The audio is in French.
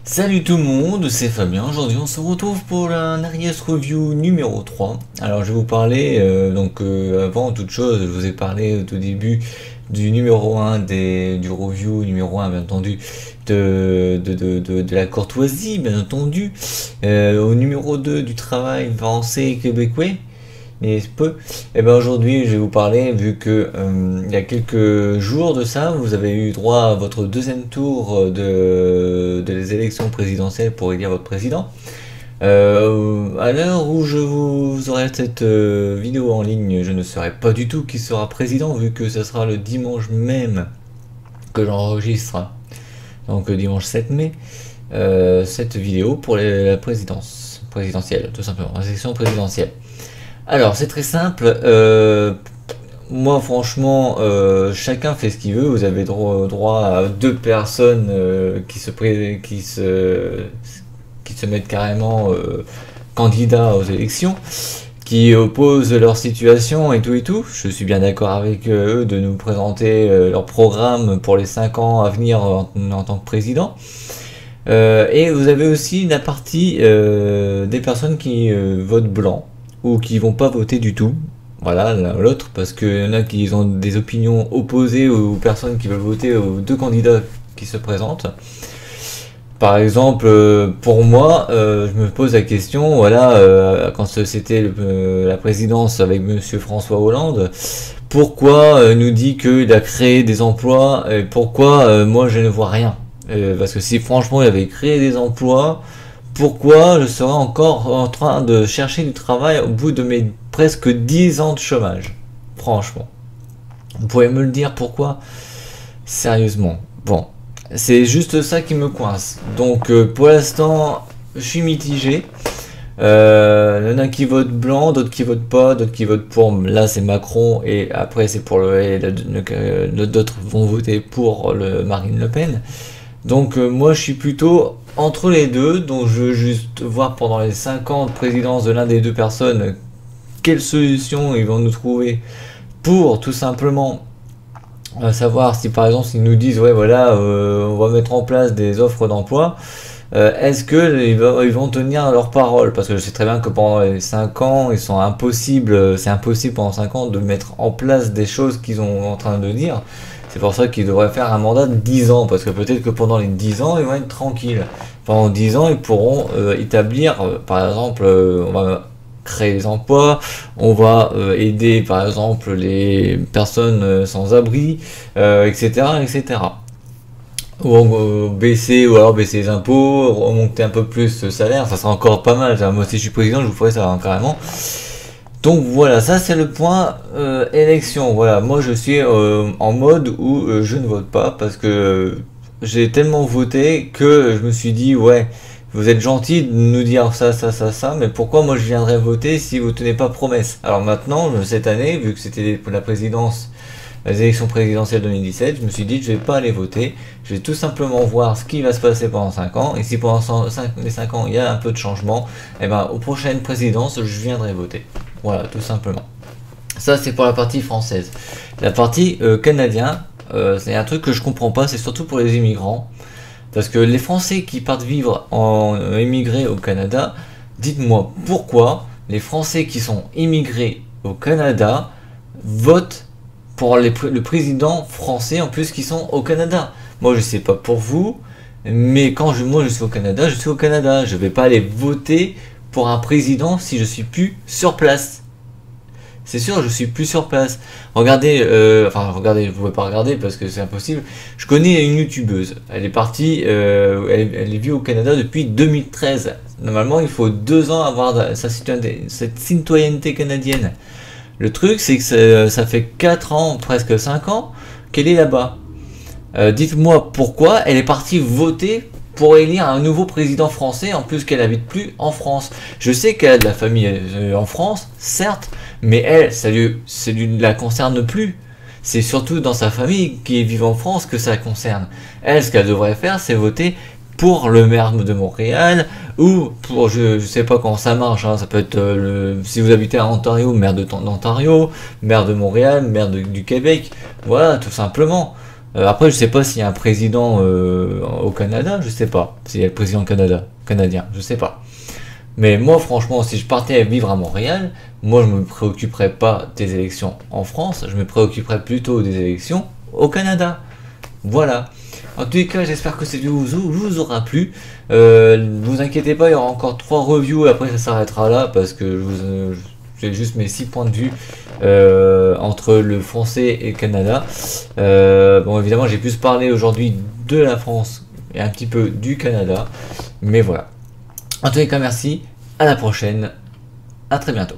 Salut tout le monde, c'est Fabien. Aujourd'hui on se retrouve pour la Narius Review numéro 3. Alors je vais vous parler, avant toute chose, je vous ai parlé au tout début du numéro 1, du review numéro 1 bien entendu, de la courtoisie bien entendu, au numéro 2 du travail français québécois. Mais peu. Et ben aujourd'hui, je vais vous parler, vu que il y a quelques jours de ça, vous avez eu droit à votre deuxième tour des élections présidentielles pour élire votre président. À l'heure où je vous aurai cette vidéo en ligne, je ne saurai pas du tout qui sera président, vu que ce sera le dimanche même que j'enregistre, donc dimanche 7 mai, cette vidéo pour la présidentielle, tout simplement, la sélection présidentielle. Alors c'est très simple, moi franchement chacun fait ce qu'il veut, vous avez droit à deux personnes qui se mettent carrément candidats aux élections, qui opposent leur situation et tout. Je suis bien d'accord avec eux de nous présenter leur programme pour les 5 ans à venir en tant que président. Et vous avez aussi la partie des personnes qui votent blanc ou qui vont pas voter du tout, voilà, l'un ou l'autre, parce qu'il y en a qui ont des opinions opposées aux personnes qui veulent voter aux deux candidats qui se présentent. Par exemple, pour moi, je me pose la question, voilà, quand c'était la présidence avec Monsieur François Hollande, pourquoi nous dit qu'il a créé des emplois, et pourquoi moi je ne vois rien, parce que si franchement il avait créé des emplois, pourquoi je serais encore en train de chercher du travail au bout de mes presque 10 ans de chômage? Franchement. Vous pouvez me le dire pourquoi? Sérieusement. Bon. C'est juste ça qui me coince. Donc pour l'instant, je suis mitigé. Il y en a qui votent blanc, d'autres qui votent pas, d'autres qui votent pour. Là c'est Macron et après c'est pour d'autres vont voter pour Marine Le Pen. Donc moi je suis plutôt entre les deux, donc je veux juste voir pendant les 5 ans de présidence de l'un des deux personnes quelle solution ils vont nous trouver pour tout simplement savoir si par exemple ils nous disent ouais voilà on va mettre en place des offres d'emploi, est-ce que ils vont tenir leur parole, parce que je sais très bien que pendant les 5 ans c'est impossible pendant 5 ans de mettre en place des choses qu'ils sont en train de dire. C'est pour ça qu'ils devraient faire un mandat de 10 ans, parce que peut-être que pendant les 10 ans, ils vont être tranquilles. Pendant 10 ans, ils pourront établir, par exemple, on va créer des emplois, on va aider, par exemple, les personnes sans abri, etc., etc. Ou baisser les impôts, remonter un peu plus le salaire, ça sera encore pas mal. Moi, si je suis président, je vous ferai ça hein, carrément. Donc voilà, ça c'est le point élection. Voilà, moi je suis en mode où je ne vote pas parce que j'ai tellement voté que je me suis dit ouais, vous êtes gentil de nous dire ça, mais pourquoi moi je viendrais voter si vous tenez pas promesse? Alors maintenant, cette année, vu que c'était pour la présidence, les élections présidentielles 2017, je me suis dit je vais pas aller voter, je vais tout simplement voir ce qui va se passer pendant 5 ans, et si pendant les 5 ans il y a un peu de changement, et ben aux prochaines présidences je viendrai voter. Voilà, tout simplement. Ça c'est pour la partie française. La partie canadien, c'est un truc que je comprends pas, c'est surtout pour les immigrants, parce que les Français qui partent vivre en immigrés au Canada, dites-moi pourquoi les Français qui sont immigrés au Canada votent pour le président français en plus qui sont au Canada. Moi je sais pas pour vous, mais quand moi je suis au Canada, je suis au Canada. Je vais pas aller voter pour un président si je suis plus sur place. C'est sûr, je suis plus sur place. Regardez, regardez, vous pouvez pas regarder parce que c'est impossible. Je connais une youtubeuse. Elle est partie, elle vit au Canada depuis 2013. Normalement, il faut 2 ans avoir cette citoyenneté canadienne. Le truc, c'est que ça fait 4 ans, presque 5 ans, qu'elle est là-bas. Dites-moi pourquoi elle est partie voter pour élire un nouveau président français, en plus qu'elle habite plus en France. Je sais qu'elle a de la famille en France, certes, mais elle, ça ne la concerne plus. C'est surtout dans sa famille qui vit en France que ça concerne. Elle, ce qu'elle devrait faire, c'est voter pour le maire de Montréal, ou pour, je sais pas comment ça marche, hein, ça peut être, si vous habitez à Ontario, maire d'Ontario, maire de Montréal, maire du Québec, voilà, tout simplement. Après, je sais pas s'il y a un président au Canada, je sais pas. S'il y a le président canadien, je sais pas. Mais moi, franchement, si je partais vivre à Montréal, moi, je me préoccuperais pas des élections en France, je me préoccuperais plutôt des élections au Canada. Voilà. En tous les cas, j'espère que cette vidéo vous aura plu. Ne vous inquiétez pas, il y aura encore 3 reviews et après ça s'arrêtera là parce que j'ai juste mes 6 points de vue entre le français et le Canada. Bon, évidemment, j'ai plus parlé aujourd'hui de la France et un petit peu du Canada. Mais voilà. En tous les cas, merci. À la prochaine. À très bientôt.